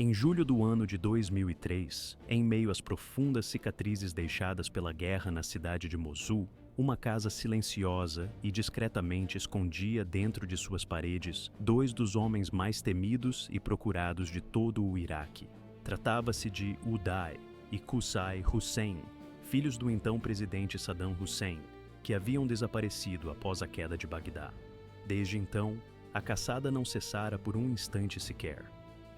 Em julho do ano de 2003, em meio às profundas cicatrizes deixadas pela guerra na cidade de Mosul, uma casa silenciosa e discretamente escondia dentro de suas paredes dois dos homens mais temidos e procurados de todo o Iraque. Tratava-se de Uday e Qusay Hussein, filhos do então presidente Saddam Hussein, que haviam desaparecido após a queda de Bagdá. Desde então, a caçada não cessara por um instante sequer.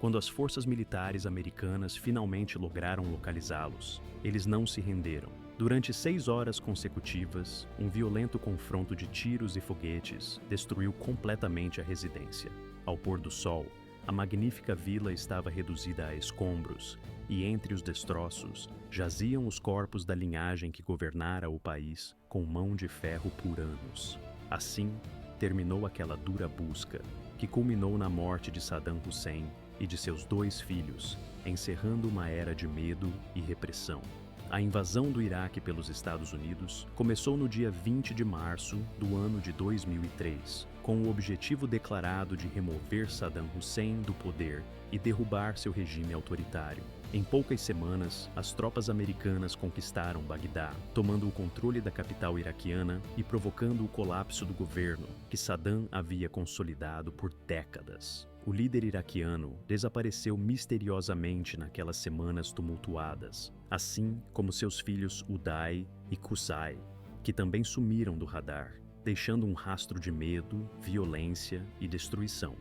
Quando as forças militares americanas finalmente lograram localizá-los, eles não se renderam. Durante 6 horas consecutivas, um violento confronto de tiros e foguetes destruiu completamente a residência. Ao pôr do sol, a magnífica vila estava reduzida a escombros, e entre os destroços jaziam os corpos da linhagem que governara o país com mão de ferro por anos. Assim, terminou aquela dura busca, que culminou na morte de Saddam Hussein e de seus 2 filhos, encerrando uma era de medo e repressão. A invasão do Iraque pelos Estados Unidos começou no dia 20 de março do ano de 2003, com o objetivo declarado de remover Saddam Hussein do poder e derrubar seu regime autoritário. Em poucas semanas, as tropas americanas conquistaram Bagdá, tomando o controle da capital iraquiana e provocando o colapso do governo que Saddam havia consolidado por décadas. O líder iraquiano desapareceu misteriosamente naquelas semanas tumultuadas, assim como seus filhos Uday e Qusay, que também sumiram do radar, deixando um rastro de medo, violência e destruição.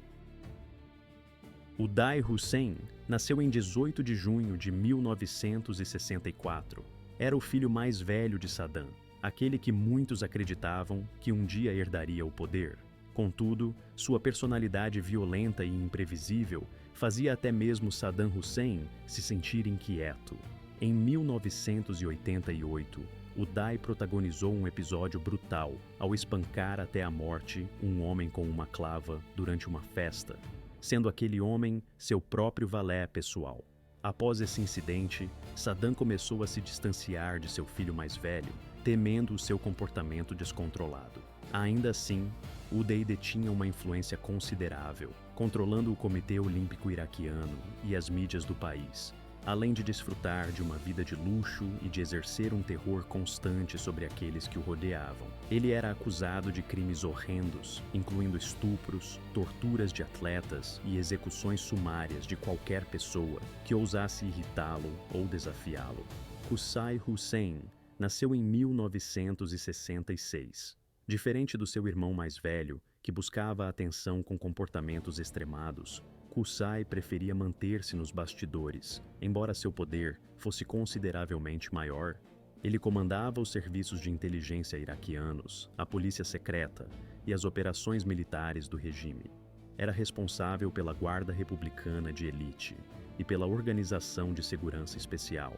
Uday Hussein nasceu em 18 de junho de 1964. Era o filho mais velho de Saddam, aquele que muitos acreditavam que um dia herdaria o poder. Contudo, sua personalidade violenta e imprevisível fazia até mesmo Saddam Hussein se sentir inquieto. Em 1988, Uday protagonizou um episódio brutal ao espancar até a morte um homem com uma clava durante uma festa, sendo aquele homem seu próprio valet pessoal. Após esse incidente, Saddam começou a se distanciar de seu filho mais velho, temendo o seu comportamento descontrolado. Ainda assim, Uday detinha uma influência considerável, controlando o Comitê Olímpico Iraquiano e as mídias do país, além de desfrutar de uma vida de luxo e de exercer um terror constante sobre aqueles que o rodeavam. Ele era acusado de crimes horrendos, incluindo estupros, torturas de atletas e execuções sumárias de qualquer pessoa que ousasse irritá-lo ou desafiá-lo. Qusay Hussein nasceu em 1966. Diferente do seu irmão mais velho, que buscava a atenção com comportamentos extremados, Qusay preferia manter-se nos bastidores. Embora seu poder fosse consideravelmente maior, ele comandava os serviços de inteligência iraquianos, a polícia secreta e as operações militares do regime. Era responsável pela Guarda Republicana de Elite e pela Organização de Segurança Especial.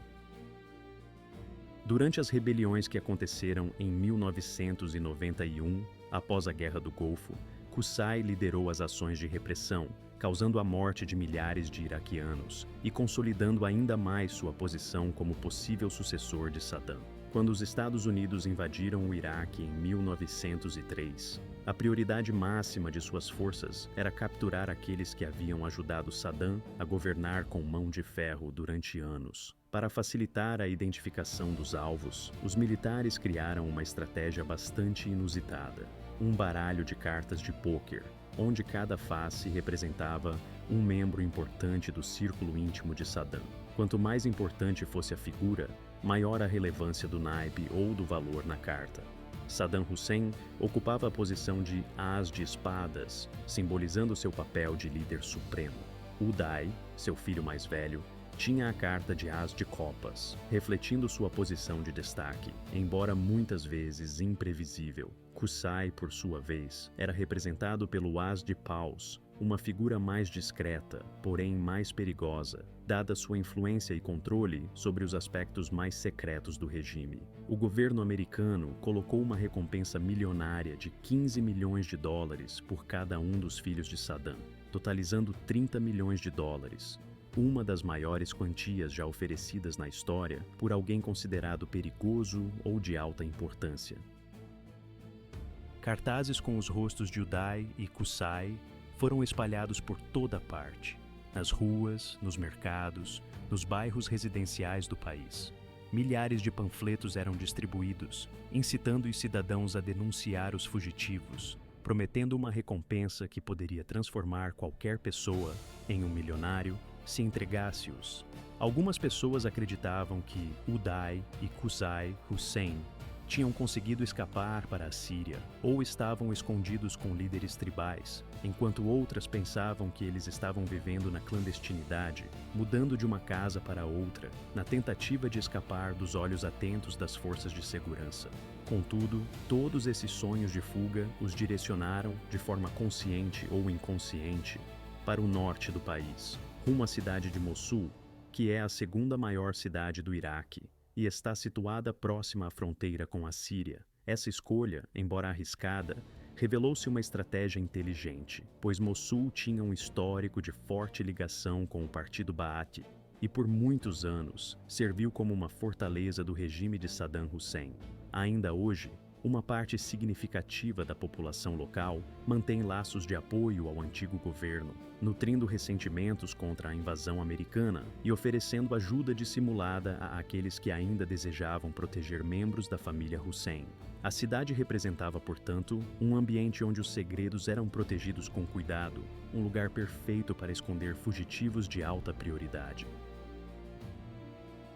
Durante as rebeliões que aconteceram em 1991, após a Guerra do Golfo, Qusay liderou as ações de repressão, causando a morte de milhares de iraquianos e consolidando ainda mais sua posição como possível sucessor de Saddam. Quando os Estados Unidos invadiram o Iraque em 1903, a prioridade máxima de suas forças era capturar aqueles que haviam ajudado Saddam a governar com mão de ferro durante anos. Para facilitar a identificação dos alvos, os militares criaram uma estratégia bastante inusitada: um baralho de cartas de pôquer, onde cada face representava um membro importante do círculo íntimo de Saddam. Quanto mais importante fosse a figura, maior a relevância do naipe ou do valor na carta. Saddam Hussein ocupava a posição de as de espadas, simbolizando seu papel de líder supremo. Uday, seu filho mais velho, tinha a carta de as de copas, refletindo sua posição de destaque, embora muitas vezes imprevisível. Qusay, por sua vez, era representado pelo as de paus, uma figura mais discreta, porém mais perigosa, dada sua influência e controle sobre os aspectos mais secretos do regime. O governo americano colocou uma recompensa milionária de $15 milhões por cada um dos filhos de Saddam, totalizando $30 milhões, uma das maiores quantias já oferecidas na história por alguém considerado perigoso ou de alta importância. Cartazes com os rostos de Uday e Qusay foram espalhados por toda parte. nas ruas, nos mercados, nos bairros residenciais do país. Milhares de panfletos eram distribuídos, incitando os cidadãos a denunciar os fugitivos, prometendo uma recompensa que poderia transformar qualquer pessoa em um milionário se entregasse-os. Algumas pessoas acreditavam que Uday e Qusay Hussein tinham conseguido escapar para a Síria ou estavam escondidos com líderes tribais, enquanto outras pensavam que eles estavam vivendo na clandestinidade, mudando de uma casa para outra, na tentativa de escapar dos olhos atentos das forças de segurança. Contudo, todos esses sonhos de fuga os direcionaram, de forma consciente ou inconsciente, para o norte do país, rumo à cidade de Mossul, que é a segunda maior cidade do Iraque e está situada próxima à fronteira com a Síria. Essa escolha, embora arriscada, revelou-se uma estratégia inteligente, pois Mossul tinha um histórico de forte ligação com o Partido Baath e por muitos anos serviu como uma fortaleza do regime de Saddam Hussein. Ainda hoje, uma parte significativa da população local mantém laços de apoio ao antigo governo, nutrindo ressentimentos contra a invasão americana e oferecendo ajuda dissimulada a aqueles que ainda desejavam proteger membros da família Hussein. A cidade representava, portanto, um ambiente onde os segredos eram protegidos com cuidado, um lugar perfeito para esconder fugitivos de alta prioridade.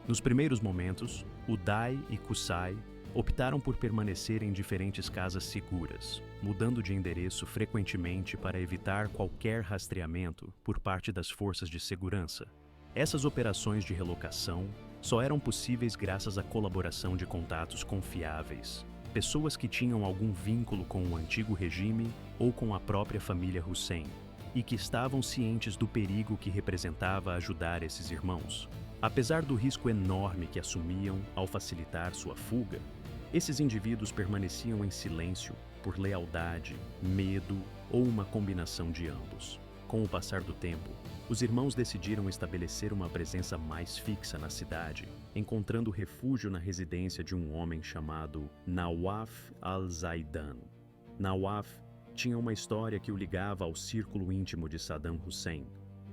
Nos primeiros momentos, Uday e Qusay optaram por permanecer em diferentes casas seguras, mudando de endereço frequentemente para evitar qualquer rastreamento por parte das forças de segurança. Essas operações de relocação só eram possíveis graças à colaboração de contatos confiáveis, pessoas que tinham algum vínculo com o antigo regime ou com a própria família Hussein, e que estavam cientes do perigo que representava ajudar esses irmãos. Apesar do risco enorme que assumiam ao facilitar sua fuga, esses indivíduos permaneciam em silêncio por lealdade, medo ou uma combinação de ambos. Com o passar do tempo, os irmãos decidiram estabelecer uma presença mais fixa na cidade, encontrando refúgio na residência de um homem chamado Nawaf al-Zaidan. Nawaf tinha uma história que o ligava ao círculo íntimo de Saddam Hussein.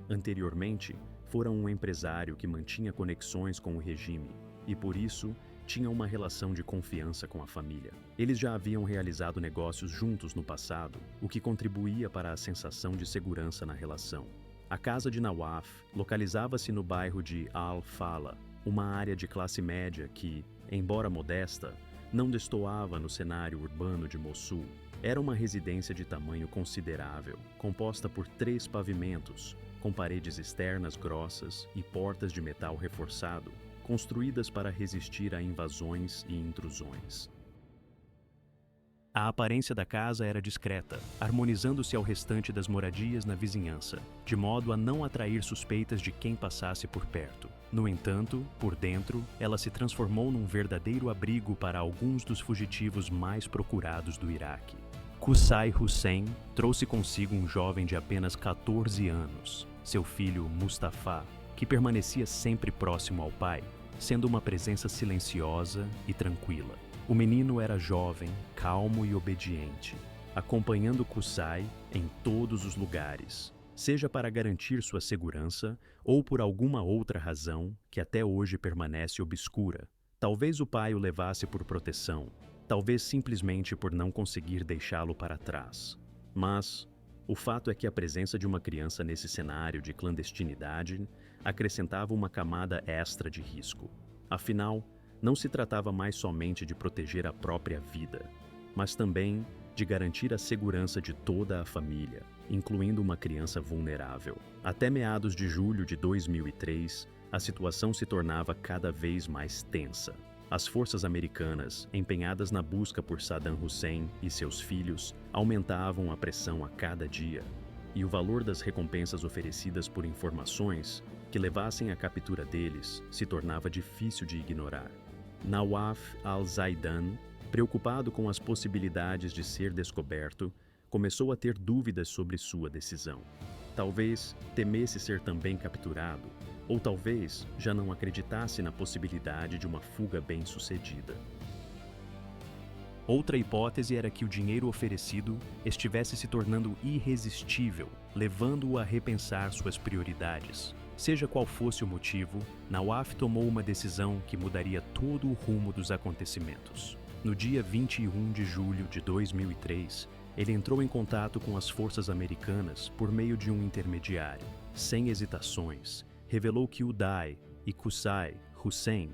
Anteriormente, fora um empresário que mantinha conexões com o regime e, por isso, tinha uma relação de confiança com a família. Eles já haviam realizado negócios juntos no passado, o que contribuía para a sensação de segurança na relação. A casa de Nawaf localizava-se no bairro de Al-Fala, uma área de classe média que, embora modesta, não destoava no cenário urbano de Mossul. Era uma residência de tamanho considerável, composta por 3 pavimentos, com paredes externas grossas e portas de metal reforçado, construídas para resistir a invasões e intrusões. A aparência da casa era discreta, harmonizando-se ao restante das moradias na vizinhança, de modo a não atrair suspeitas de quem passasse por perto. No entanto, por dentro, ela se transformou num verdadeiro abrigo para alguns dos fugitivos mais procurados do Iraque. Qusay Hussein trouxe consigo um jovem de apenas 14 anos, seu filho Mustafa, que permanecia sempre próximo ao pai, sendo uma presença silenciosa e tranquila. O menino era jovem, calmo e obediente, acompanhando Qusay em todos os lugares, seja para garantir sua segurança ou por alguma outra razão que até hoje permanece obscura. Talvez o pai o levasse por proteção, talvez simplesmente por não conseguir deixá-lo para trás. Mas o fato é que a presença de uma criança nesse cenário de clandestinidade acrescentava uma camada extra de risco. Afinal, não se tratava mais somente de proteger a própria vida, mas também de garantir a segurança de toda a família, incluindo uma criança vulnerável. Até meados de julho de 2003, a situação se tornava cada vez mais tensa. As forças americanas, empenhadas na busca por Saddam Hussein e seus filhos, aumentavam a pressão a cada dia, e o valor das recompensas oferecidas por informações que levassem à captura deles se tornava difícil de ignorar. Nawaf al-Zaidan, preocupado com as possibilidades de ser descoberto, começou a ter dúvidas sobre sua decisão. Talvez temesse ser também capturado, ou talvez já não acreditasse na possibilidade de uma fuga bem-sucedida. Outra hipótese era que o dinheiro oferecido estivesse se tornando irresistível, levando-o a repensar suas prioridades. Seja qual fosse o motivo, Nawaf tomou uma decisão que mudaria todo o rumo dos acontecimentos. No dia 21 de julho de 2003, ele entrou em contato com as forças americanas por meio de um intermediário. Sem hesitações, revelou que Uday e Qusay Hussein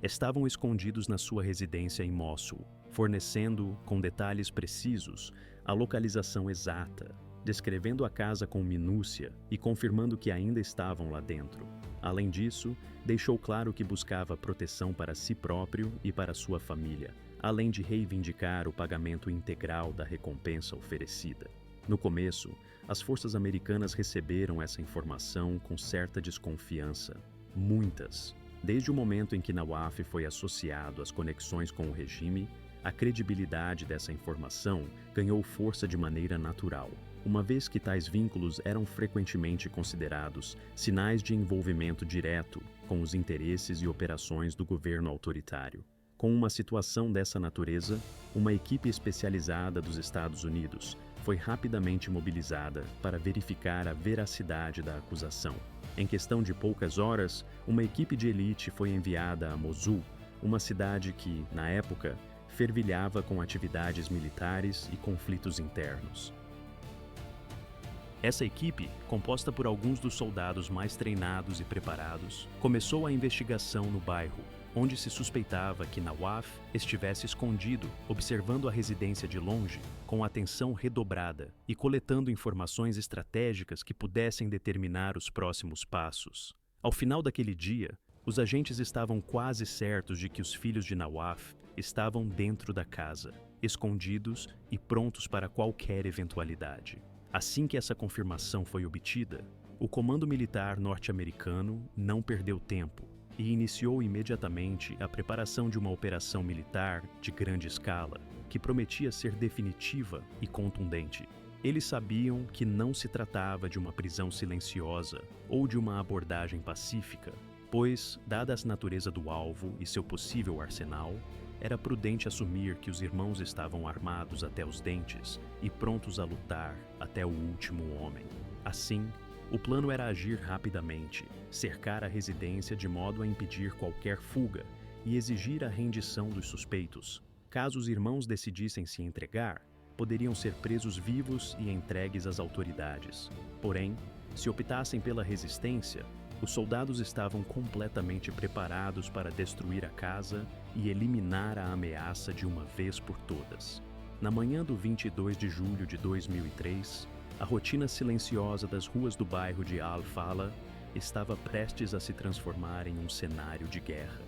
estavam escondidos na sua residência em Mossul, fornecendo, com detalhes precisos, a localização exata, descrevendo a casa com minúcia e confirmando que ainda estavam lá dentro. Além disso, deixou claro que buscava proteção para si próprio e para sua família, além de reivindicar o pagamento integral da recompensa oferecida. No começo, as forças americanas receberam essa informação com certa desconfiança. Muitas. Desde o momento em que Nawaf foi associado às conexões com o regime, a credibilidade dessa informação ganhou força de maneira natural, uma vez que tais vínculos eram frequentemente considerados sinais de envolvimento direto com os interesses e operações do governo autoritário. Com uma situação dessa natureza, uma equipe especializada dos Estados Unidos foi rapidamente mobilizada para verificar a veracidade da acusação. Em questão de poucas horas, uma equipe de elite foi enviada a Mosul, uma cidade que, na época, fervilhava com atividades militares e conflitos internos. Essa equipe, composta por alguns dos soldados mais treinados e preparados, começou a investigação no bairro, onde se suspeitava que Nawaf estivesse escondido, observando a residência de longe, com atenção redobrada e coletando informações estratégicas que pudessem determinar os próximos passos. Ao final daquele dia, os agentes estavam quase certos de que os filhos de Nawaf estavam dentro da casa, escondidos e prontos para qualquer eventualidade. Assim que essa confirmação foi obtida, o Comando Militar norte-americano não perdeu tempo e iniciou imediatamente a preparação de uma operação militar de grande escala, que prometia ser definitiva e contundente. Eles sabiam que não se tratava de uma prisão silenciosa ou de uma abordagem pacífica, pois, dada a natureza do alvo e seu possível arsenal, era prudente assumir que os irmãos estavam armados até os dentes e prontos a lutar até o último homem. Assim, o plano era agir rapidamente, cercar a residência de modo a impedir qualquer fuga e exigir a rendição dos suspeitos. Caso os irmãos decidissem se entregar, poderiam ser presos vivos e entregues às autoridades. Porém, se optassem pela resistência, os soldados estavam completamente preparados para destruir a casa e eliminar a ameaça de uma vez por todas. Na manhã do 22 de julho de 2003, a rotina silenciosa das ruas do bairro de Al-Fala estava prestes a se transformar em um cenário de guerra.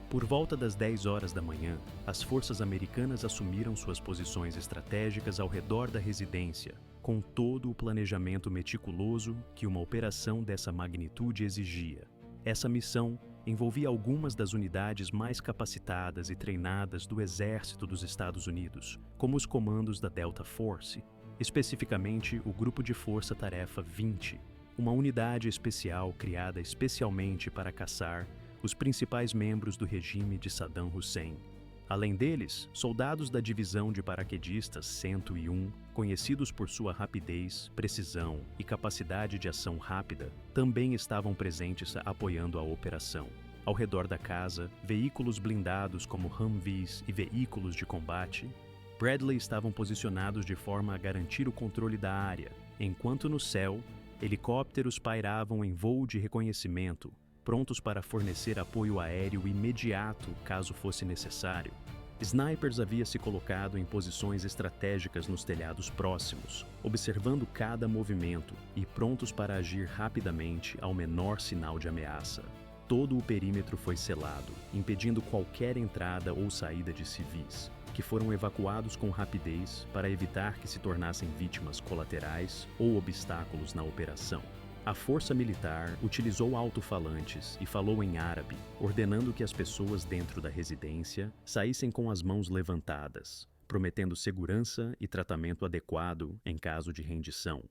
Por volta das 10 horas da manhã, as forças americanas assumiram suas posições estratégicas ao redor da residência, com todo o planejamento meticuloso que uma operação dessa magnitude exigia. Essa missão envolvia algumas das unidades mais capacitadas e treinadas do Exército dos Estados Unidos, como os comandos da Delta Force, especificamente o Grupo de Força-Tarefa 20, uma unidade especial criada especialmente para caçar os principais membros do regime de Saddam Hussein. Além deles, soldados da Divisão de Paraquedistas 101, conhecidos por sua rapidez, precisão e capacidade de ação rápida, também estavam presentes apoiando a operação. Ao redor da casa, veículos blindados como Humvees e veículos de combate, Bradley estavam posicionados de forma a garantir o controle da área, enquanto no céu, helicópteros pairavam em voo de reconhecimento, prontos para fornecer apoio aéreo imediato caso fosse necessário. Snipers haviam se colocado em posições estratégicas nos telhados próximos, observando cada movimento e prontos para agir rapidamente ao menor sinal de ameaça. Todo o perímetro foi selado, impedindo qualquer entrada ou saída de civis, que foram evacuados com rapidez para evitar que se tornassem vítimas colaterais ou obstáculos na operação. A força militar utilizou alto-falantes e falou em árabe, ordenando que as pessoas dentro da residência saíssem com as mãos levantadas, prometendo segurança e tratamento adequado em caso de rendição.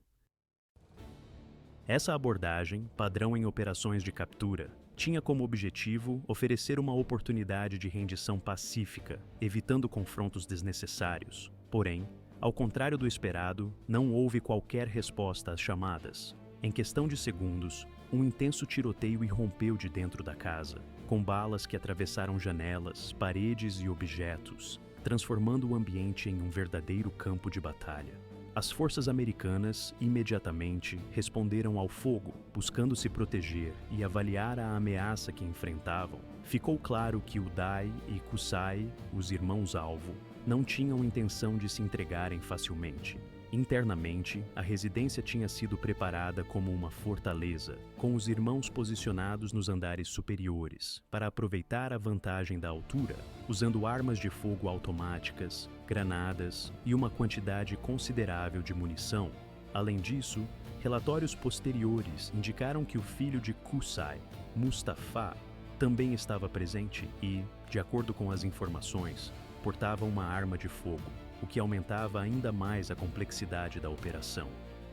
Essa abordagem, padrão em operações de captura, tinha como objetivo oferecer uma oportunidade de rendição pacífica, evitando confrontos desnecessários. Porém, ao contrário do esperado, não houve qualquer resposta às chamadas. Em questão de segundos, um intenso tiroteio irrompeu de dentro da casa, com balas que atravessaram janelas, paredes e objetos, transformando o ambiente em um verdadeiro campo de batalha. As forças americanas imediatamente responderam ao fogo, buscando se proteger e avaliar a ameaça que enfrentavam. Ficou claro que Uday e Qusay, os irmãos-alvo, não tinham intenção de se entregarem facilmente. Internamente, a residência tinha sido preparada como uma fortaleza, com os irmãos posicionados nos andares superiores, para aproveitar a vantagem da altura, usando armas de fogo automáticas, granadas e uma quantidade considerável de munição. Além disso, relatórios posteriores indicaram que o filho de Qusay, Mustafa, também estava presente e, de acordo com as informações, portava uma arma de fogo, o que aumentava ainda mais a complexidade da operação.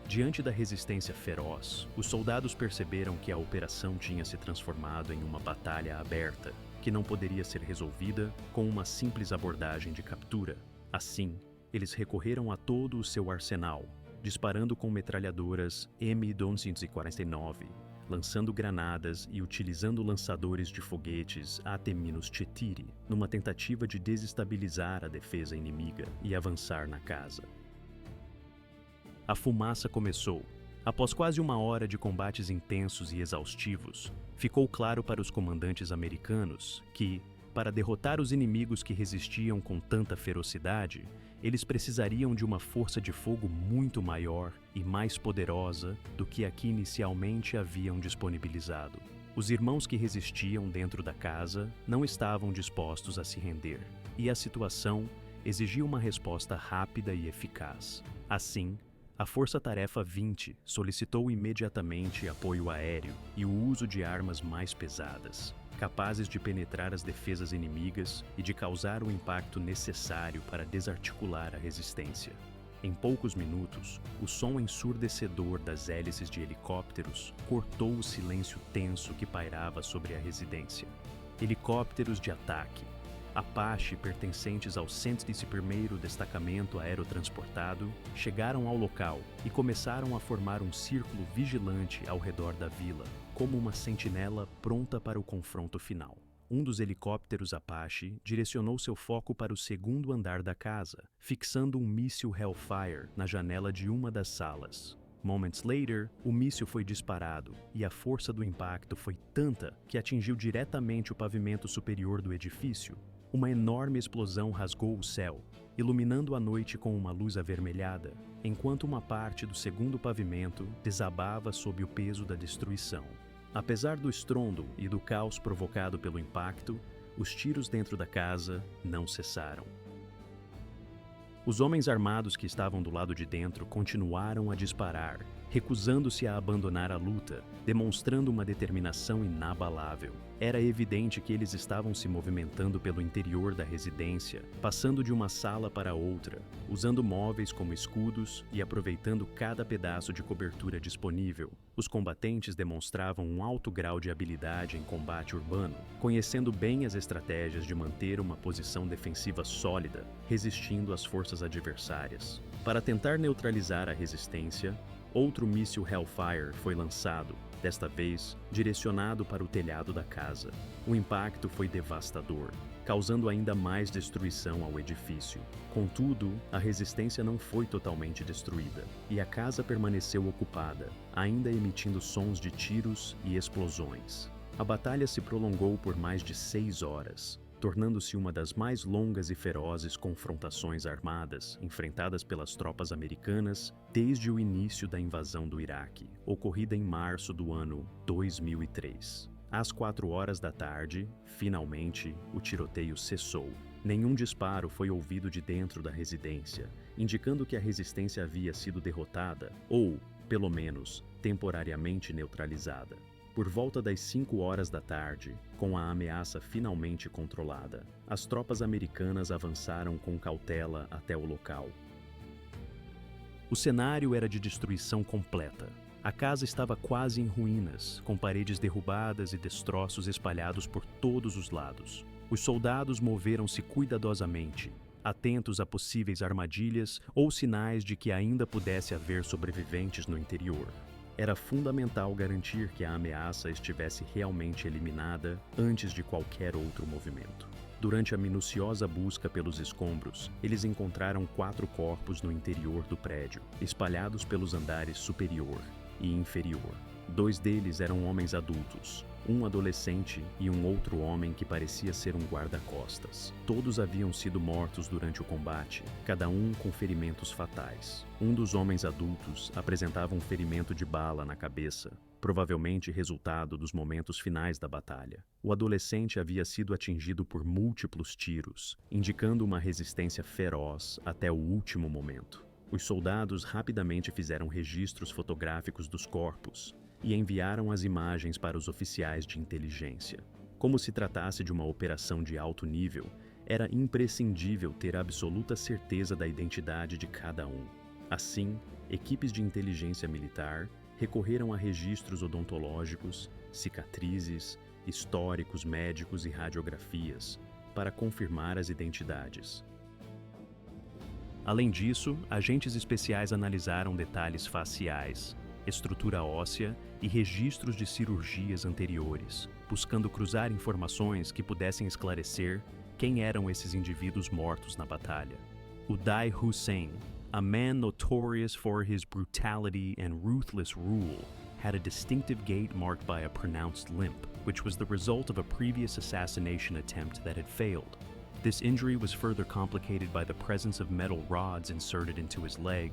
Diante da resistência feroz, os soldados perceberam que a operação tinha se transformado em uma batalha aberta, que não poderia ser resolvida com uma simples abordagem de captura. Assim, eles recorreram a todo o seu arsenal, disparando com metralhadoras M249, lançando granadas e utilizando lançadores de foguetes AT-Titiri, numa tentativa de desestabilizar a defesa inimiga e avançar na casa. A fumaça começou. Após quase uma hora de combates intensos e exaustivos, ficou claro para os comandantes americanos que, para derrotar os inimigos que resistiam com tanta ferocidade, eles precisariam de uma força de fogo muito maior e mais poderosa do que a que inicialmente haviam disponibilizado. Os irmãos que resistiam dentro da casa não estavam dispostos a se render, e a situação exigia uma resposta rápida e eficaz. Assim, a Força-Tarefa 20 solicitou imediatamente apoio aéreo e o uso de armas mais pesadas, capazes de penetrar as defesas inimigas e de causar o impacto necessário para desarticular a resistência. Em poucos minutos, o som ensurdecedor das hélices de helicópteros cortou o silêncio tenso que pairava sobre a residência. Helicópteros de ataque, Apache pertencentes ao 111º Destacamento Aerotransportado, chegaram ao local e começaram a formar um círculo vigilante ao redor da vila, como uma sentinela pronta para o confronto final. Um dos helicópteros Apache direcionou seu foco para o segundo andar da casa, fixando um míssil Hellfire na janela de uma das salas. Moments later, o míssil foi disparado e a força do impacto foi tanta que atingiu diretamente o pavimento superior do edifício. Uma enorme explosão rasgou o céu, iluminando a noite com uma luz avermelhada, enquanto uma parte do segundo pavimento desabava sob o peso da destruição. Apesar do estrondo e do caos provocado pelo impacto, os tiros dentro da casa não cessaram. Os homens armados que estavam do lado de dentro continuaram a disparar, recusando-se a abandonar a luta, demonstrando uma determinação inabalável. Era evidente que eles estavam se movimentando pelo interior da residência, passando de uma sala para outra, usando móveis como escudos e aproveitando cada pedaço de cobertura disponível. Os combatentes demonstravam um alto grau de habilidade em combate urbano, conhecendo bem as estratégias de manter uma posição defensiva sólida, resistindo às forças adversárias. Para tentar neutralizar a resistência, outro míssil Hellfire foi lançado, desta vez direcionado para o telhado da casa. O impacto foi devastador, causando ainda mais destruição ao edifício. Contudo, a resistência não foi totalmente destruída, e a casa permaneceu ocupada, ainda emitindo sons de tiros e explosões. A batalha se prolongou por mais de 6 horas, tornando-se uma das mais longas e ferozes confrontações armadas enfrentadas pelas tropas americanas desde o início da invasão do Iraque, ocorrida em março do ano 2003. Às 4 horas da tarde, finalmente, o tiroteio cessou. Nenhum disparo foi ouvido de dentro da residência, indicando que a resistência havia sido derrotada ou, pelo menos, temporariamente neutralizada. Por volta das 5 horas da tarde, com a ameaça finalmente controlada, as tropas americanas avançaram com cautela até o local. O cenário era de destruição completa. A casa estava quase em ruínas, com paredes derrubadas e destroços espalhados por todos os lados. Os soldados moveram-se cuidadosamente, atentos a possíveis armadilhas ou sinais de que ainda pudesse haver sobreviventes no interior. Era fundamental garantir que a ameaça estivesse realmente eliminada antes de qualquer outro movimento. Durante a minuciosa busca pelos escombros, eles encontraram 4 corpos no interior do prédio, espalhados pelos andares superior e inferior. 2 deles eram homens adultos, um adolescente e um outro homem que parecia ser um guarda-costas. Todos haviam sido mortos durante o combate, cada um com ferimentos fatais. Um dos homens adultos apresentava um ferimento de bala na cabeça, provavelmente resultado dos momentos finais da batalha. O adolescente havia sido atingido por múltiplos tiros, indicando uma resistência feroz até o último momento. Os soldados rapidamente fizeram registros fotográficos dos corpos e enviaram as imagens para os oficiais de inteligência. Como se tratasse de uma operação de alto nível, era imprescindível ter absoluta certeza da identidade de cada um. Assim, equipes de inteligência militar recorreram a registros odontológicos, cicatrizes, históricos médicos e radiografias para confirmar as identidades. Além disso, agentes especiais analisaram detalhes faciais, estrutura óssea e registros de cirurgias anteriores, buscando cruzar informações que pudessem esclarecer quem eram esses indivíduos mortos na batalha. Uday Hussein, a man notorious for his brutality and ruthless rule, had a distinctive gait marked by a pronounced limp, which was the result of a previous assassination attempt that had failed. This injury was further complicated by the presence of metal rods inserted into his leg,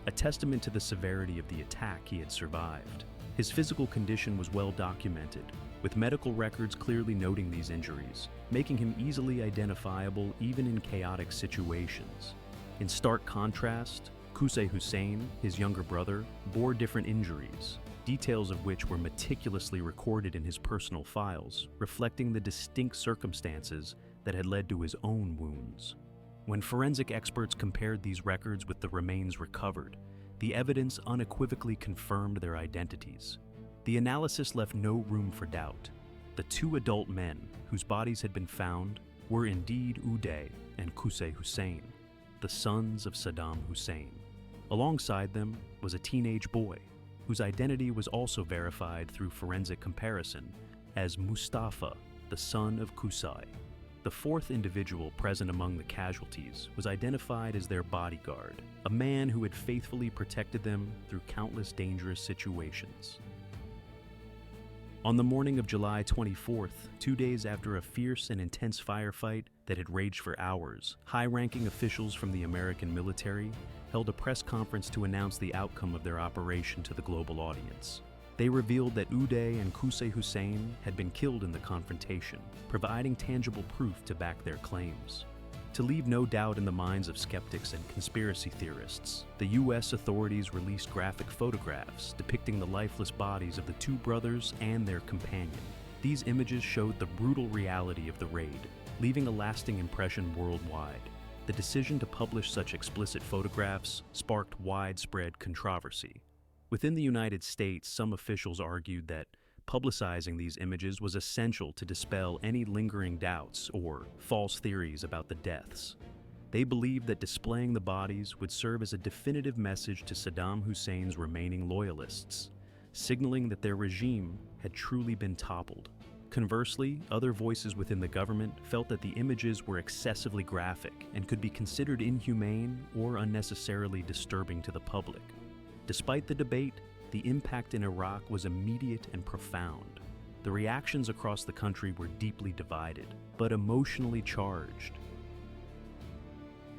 a testament to the severity of the attack he had survived. His physical condition was well documented, with medical records clearly noting these injuries, making him easily identifiable even in chaotic situations. In stark contrast, Qusay Hussein, his younger brother, bore different injuries, details of which were meticulously recorded in his personal files, reflecting the distinct circumstances that had led to his own wounds. When forensic experts compared these records with the remains recovered, the evidence unequivocally confirmed their identities. The analysis left no room for doubt. The 2 adult men whose bodies had been found were indeed Uday and Qusay Hussein, the sons of Saddam Hussein. Alongside them was a teenage boy, whose identity was also verified through forensic comparison as Mustafa, the son of Qusay. The 4th individual present among the casualties was identified as their bodyguard, a man who had faithfully protected them through countless dangerous situations. On the morning of July 24th, 2 days after a fierce and intense firefight that had raged for hours, high-ranking officials from the American military held a press conference to announce the outcome of their operation to the global audience. They revealed that Uday and Qusay Hussein had been killed in the confrontation, providing tangible proof to back their claims. To leave no doubt in the minds of skeptics and conspiracy theorists, the U.S. authorities released graphic photographs depicting the lifeless bodies of the 2 brothers and their companion. These images showed the brutal reality of the raid, leaving a lasting impression worldwide. The decision to publish such explicit photographs sparked widespread controversy. Within the United States, some officials argued that publicizing these images was essential to dispel any lingering doubts or false theories about the deaths. They believed that displaying the bodies would serve as a definitive message to Saddam Hussein's remaining loyalists, signaling that their regime had truly been toppled. Conversely, other voices within the government felt that the images were excessively graphic and could be considered inhumane or unnecessarily disturbing to the public. Despite the debate, the impact in Iraq was immediate and profound. The reactions across the country were deeply divided, but emotionally charged.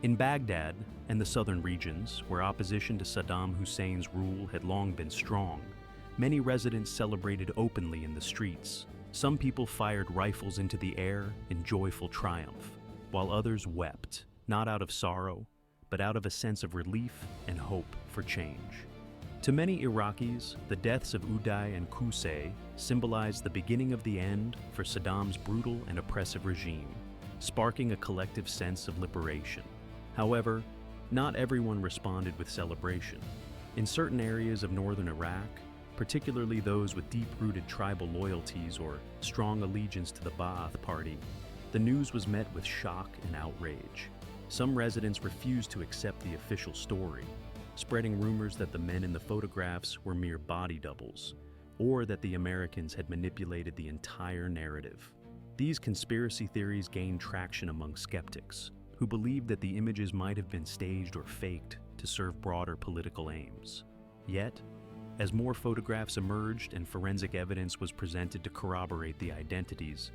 In Baghdad and the southern regions, where opposition to Saddam Hussein's rule had long been strong, many residents celebrated openly in the streets. Some people fired rifles into the air in joyful triumph, while others wept, not out of sorrow, but out of a sense of relief and hope for change. To many Iraqis, the deaths of Uday and Qusay symbolized the beginning of the end for Saddam's brutal and oppressive regime, sparking a collective sense of liberation. However, not everyone responded with celebration. In certain areas of northern Iraq, particularly those with deep-rooted tribal loyalties or strong allegiance to the Ba'ath Party, the news was met with shock and outrage. Some residents refused to accept the official story, spreading rumors that the men in the photographs were mere body doubles, or that the Americans had manipulated the entire narrative. These conspiracy theories gained traction among skeptics, who believed that the images might have been staged or faked to serve broader political aims. Yet, as more photographs emerged and forensic evidence was presented to corroborate the identities,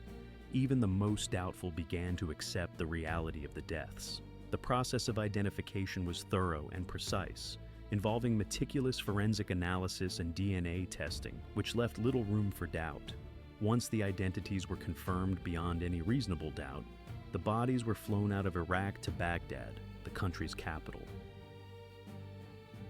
even the most doubtful began to accept the reality of the deaths. The process of identification was thorough and precise, involving meticulous forensic analysis and DNA testing, which left little room for doubt. Once the identities were confirmed beyond any reasonable doubt, the bodies were flown out of Iraq to Baghdad, the country's capital.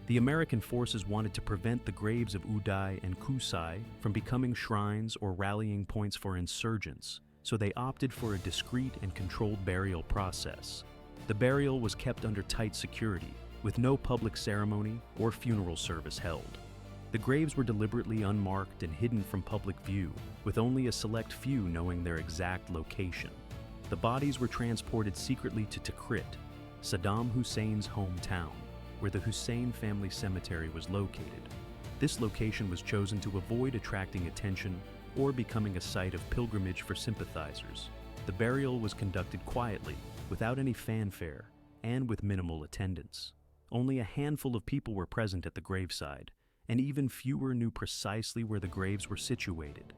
The American forces wanted to prevent the graves of Uday and Qusay from becoming shrines or rallying points for insurgents, so they opted for a discreet and controlled burial process. The burial was kept under tight security, with no public ceremony or funeral service held. The graves were deliberately unmarked and hidden from public view, with only a select few knowing their exact location. The bodies were transported secretly to Tikrit, Saddam Hussein's hometown, where the Hussein family cemetery was located. This location was chosen to avoid attracting attention or becoming a site of pilgrimage for sympathizers. The burial was conducted quietly, without any fanfare, and with minimal attendance. Only a handful of people were present at the graveside, and even fewer knew precisely where the graves were situated.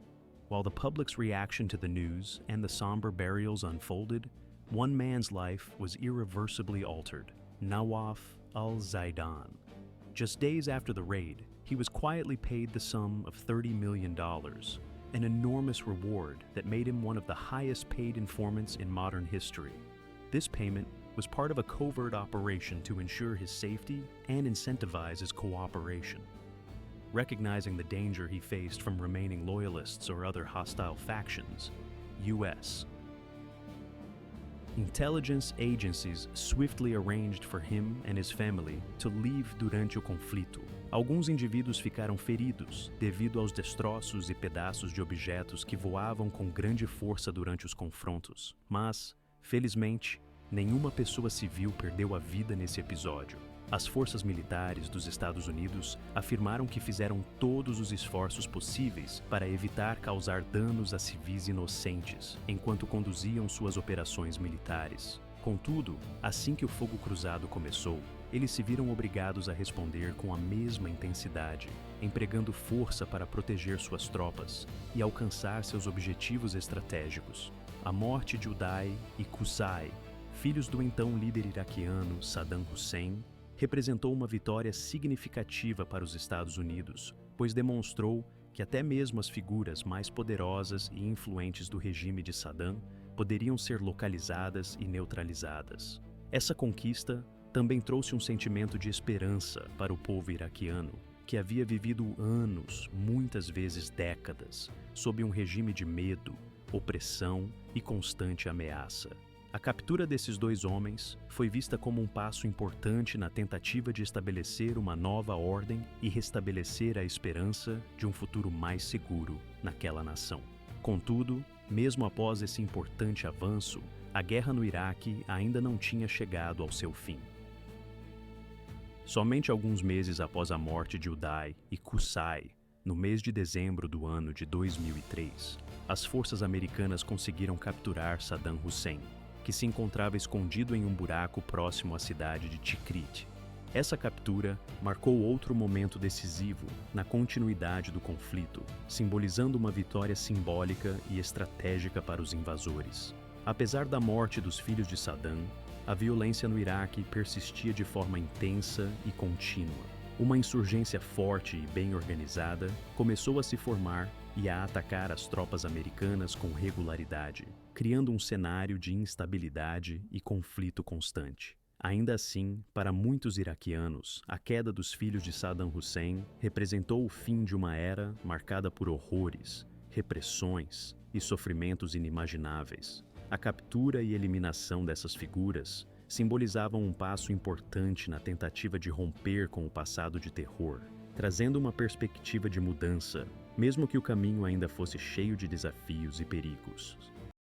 While the public's reaction to the news and the somber burials unfolded, one man's life was irreversibly altered: Nawaf al-Zaidan. Just days after the raid, he was quietly paid the sum of $30 million, an enormous reward that made him one of the highest-paid informants in modern history. This payment was part of a covert operation to ensure his safety and incentivize his cooperation. Recognizing the danger he faced from remaining loyalists or other hostile factions, U.S. intelligence agencies swiftly arranged for him and his family to leave durante o conflito. Alguns indivíduos ficaram feridos devido aos destroços e pedaços de objetos que voavam com grande força durante os confrontos, mas, felizmente, nenhuma pessoa civil perdeu a vida nesse episódio. As forças militares dos Estados Unidos afirmaram que fizeram todos os esforços possíveis para evitar causar danos a civis inocentes enquanto conduziam suas operações militares. Contudo, assim que o fogo cruzado começou, eles se viram obrigados a responder com a mesma intensidade, empregando força para proteger suas tropas e alcançar seus objetivos estratégicos. A morte de Uday e Qusay, filhos do então líder iraquiano Saddam Hussein, representou uma vitória significativa para os Estados Unidos, pois demonstrou que até mesmo as figuras mais poderosas e influentes do regime de Saddam poderiam ser localizadas e neutralizadas. Essa conquista também trouxe um sentimento de esperança para o povo iraquiano, que havia vivido anos, muitas vezes décadas, sob um regime de medo, opressão e constante ameaça. A captura desses dois homens foi vista como um passo importante na tentativa de estabelecer uma nova ordem e restabelecer a esperança de um futuro mais seguro naquela nação. Contudo, mesmo após esse importante avanço, a guerra no Iraque ainda não tinha chegado ao seu fim. Somente alguns meses após a morte de Uday e Qusay, no mês de dezembro do ano de 2003, as forças americanas conseguiram capturar Saddam Hussein, que se encontrava escondido em um buraco próximo à cidade de Tikrit. Essa captura marcou outro momento decisivo na continuidade do conflito, simbolizando uma vitória simbólica e estratégica para os invasores. Apesar da morte dos filhos de Saddam, a violência no Iraque persistia de forma intensa e contínua. Uma insurgência forte e bem organizada começou a se formar e a atacar as tropas americanas com regularidade, criando um cenário de instabilidade e conflito constante. Ainda assim, para muitos iraquianos, a queda dos filhos de Saddam Hussein representou o fim de uma era marcada por horrores, repressões e sofrimentos inimagináveis. A captura e eliminação dessas figuras simbolizavam um passo importante na tentativa de romper com o passado de terror trazendo uma perspectiva de mudança, mesmo que o caminho ainda fosse cheio de desafios e perigos.